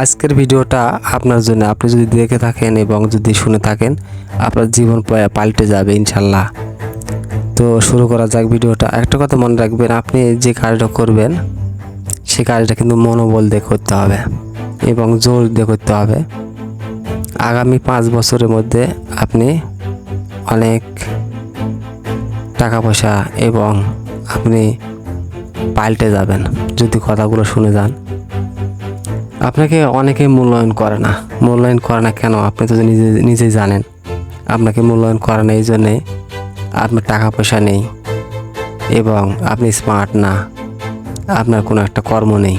আজকের ভিডিওটা আপনার জন্য। আপনি যদি দেখে থাকেন এবং যদি শুনে থাকেন, আপনার জীবন পাল্টে যাবে ইনশাল্লাহ। তো শুরু করা যাক ভিডিওটা। একটা কথা মনে রাখবেন, আপনি যে কাজটা করবেন সে কাজটা কিন্তু মনোবল দিয়ে করতে হবে এবং জোর দিয়ে করতে হবে। আগামী 5 বছরের মধ্যে আপনি অনেক টাকা পয়সা এবং আপনি পাল্টে যাবেন যদি কথাগুলো শুনে যান। আপনাকে অনেকেই মূল্যায়ন করে না কেন? আপনি তো নিজেই জানেন আপনাকে মূল্যায়ন করে না এই জন্যে আপনার টাকা পয়সা নেই এবং আপনি স্মার্ট না, আপনার কোনো একটা কর্ম নেই,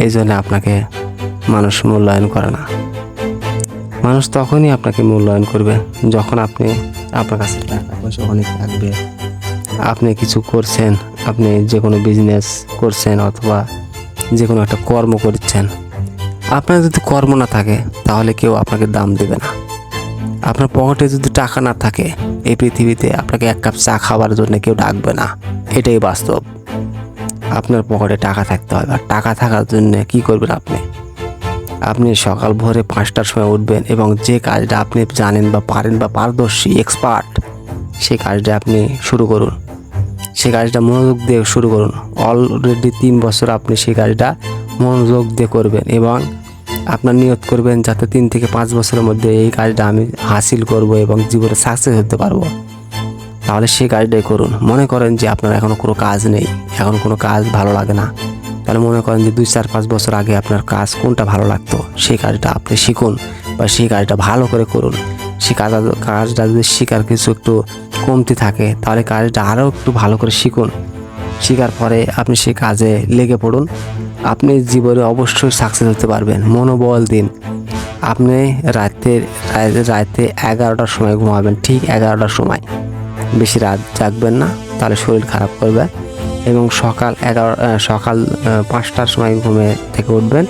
এই জন্য আপনাকে মানুষ মূল্যায়ন করে না। মানুষ তখনই আপনাকে মূল্যায়ন করবে যখন আপনার কাছে টাকা পয়সা অনেক থাকবে, আপনি কিছু করছেন, আপনি যে কোনো বিজনেস করছেন অথবা যে কোনো একটা কর্ম করছেন। আপনার যদি কর্ম না থাকে তাহলে কেউ আপনাকে দাম দেবে না। আপনার পকেটে যদি টাকা না থাকে এই পৃথিবীতে আপনাকে এক কাপ চা খাওয়ার জন্য কেউ ডাকবে না। এটাই বাস্তব। আপনার পকেটে টাকা থাকতে হবে। আর টাকা থাকার জন্য কি করবেন? আপনি সকাল ভোরে 5টার সময় উঠবেন এবং যে কাজটা আপনি জানেন বা পারেন বা পারদর্শী এক্সপার্ট, সেই কাজটা আপনি শুরু করুন। সেই কাজটা মনোযোগ দিয়ে শুরু করুন। অলরেডি 3 বছর আপনি সেই কাজটা মনোযোগ দিয়ে করবেন এবং আপনার নিয়ত করবেন যাতে 3 থেকে 5 বছরের মধ্যে এই কাজটা আমি হাসিল করব এবং জীবনে সাকসেস হতে পারবো। তাহলে সেই কাজটাই করুন। মনে করেন যে আপনার এখনও কোনো কাজ নেই, এখন কোনো কাজ ভালো লাগে না, তাহলে মনে করেন যে 2-4-5 বছর আগে আপনার কাজ কোনটা ভালো লাগতো সেই কাজটা আপনি শিখুন বা সেই কাজটা ভালো করে করুন। সেই কাজটা যদি শেখার কিছু একটু কমতি থাকে তাহলে কাজটা আরও একটু ভালো করে শিখুন। শেখার পরে আপনি সেই কাজে লেগে পড়ুন। আপনি জীবনে অবশ্যই সাকসেস হতে পারবেন। মনোবল দিন। আপনি রাতে 11টার সময় ঘুমাবেন, ঠিক 11টার সময়। বেশি রাত জাগবেন না, তাহলে শরীর খারাপ করবে। এবং সকাল 5টার সময় ঘুমে থেকে উঠবেন।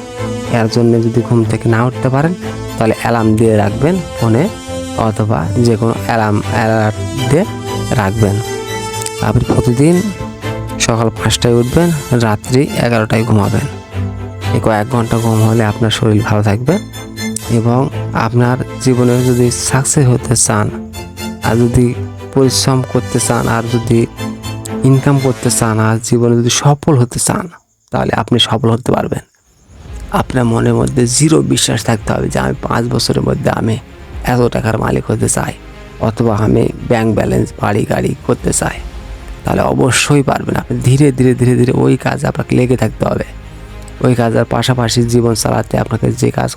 এর জন্য যদি ঘুম থেকে না উঠতে পারেন তাহলে অ্যালার্ম দিয়ে রাখবেন ফোনে অথবা যে কোনো অ্যালার্ট দিয়ে রাখবেন। আপনি প্রতিদিন সকাল 5টায় উঠবেন, রাত্রি 11টায় ঘুমাবেন। এই কয়েক ঘন্টা ঘুম হলে আপনার শরীর ভালো থাকবে এবং আপনার জীবনে যদি সাকসেস হতে চান আর যদি পরিশ্রম করতে চান আর যদি ইনকাম করতে চান আর জীবনে যদি সফল হতে চান তাহলে আপনি সফল হতে পারবেন। আপনার মনের মধ্যে জিরো বিশ্বাস থাকতে হবে যে আমি 5 বছরের মধ্যে আমি এত টাকার মালিক হতে চাই অথবা আমি ব্যাংক ব্যালেন্স বাড়ি গাড়ি করতে চাই, তাহলে অবশ্যই পারবেন। আপনি ধীরে ধীরে ওই কাজে আপনাকে লেগে থাকতে হবে। ওই কাজের পাশাপাশি জীবন চালাতে আপনাকে যে কাজ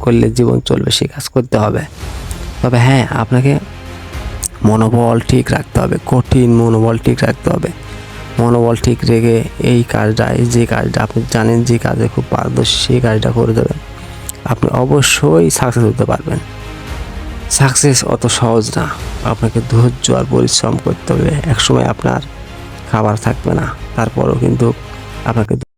করলে জীবন চলবে সেই কাজ করতে হবে। তবে হ্যাঁ, আপনাকে মনোবল ঠিক রাখতে হবে, কঠিন মনোবল ঠিক রাখতে হবে। মনোবল ঠিক রেখে যে কাজটা আপনি জানেন যে কাজে খুব পারদর্শী সেই কাজটা করে দেবেন, আপনি অবশ্যই সাকসেস হতে পারবেন। সাকসেস অত সহজ না, আপনাকে ধৈর্য আর পরিশ্রম করতে হবে। একসময় আপনার খাবার থাকবে না, তারপরেও কিন্তু আপনাকে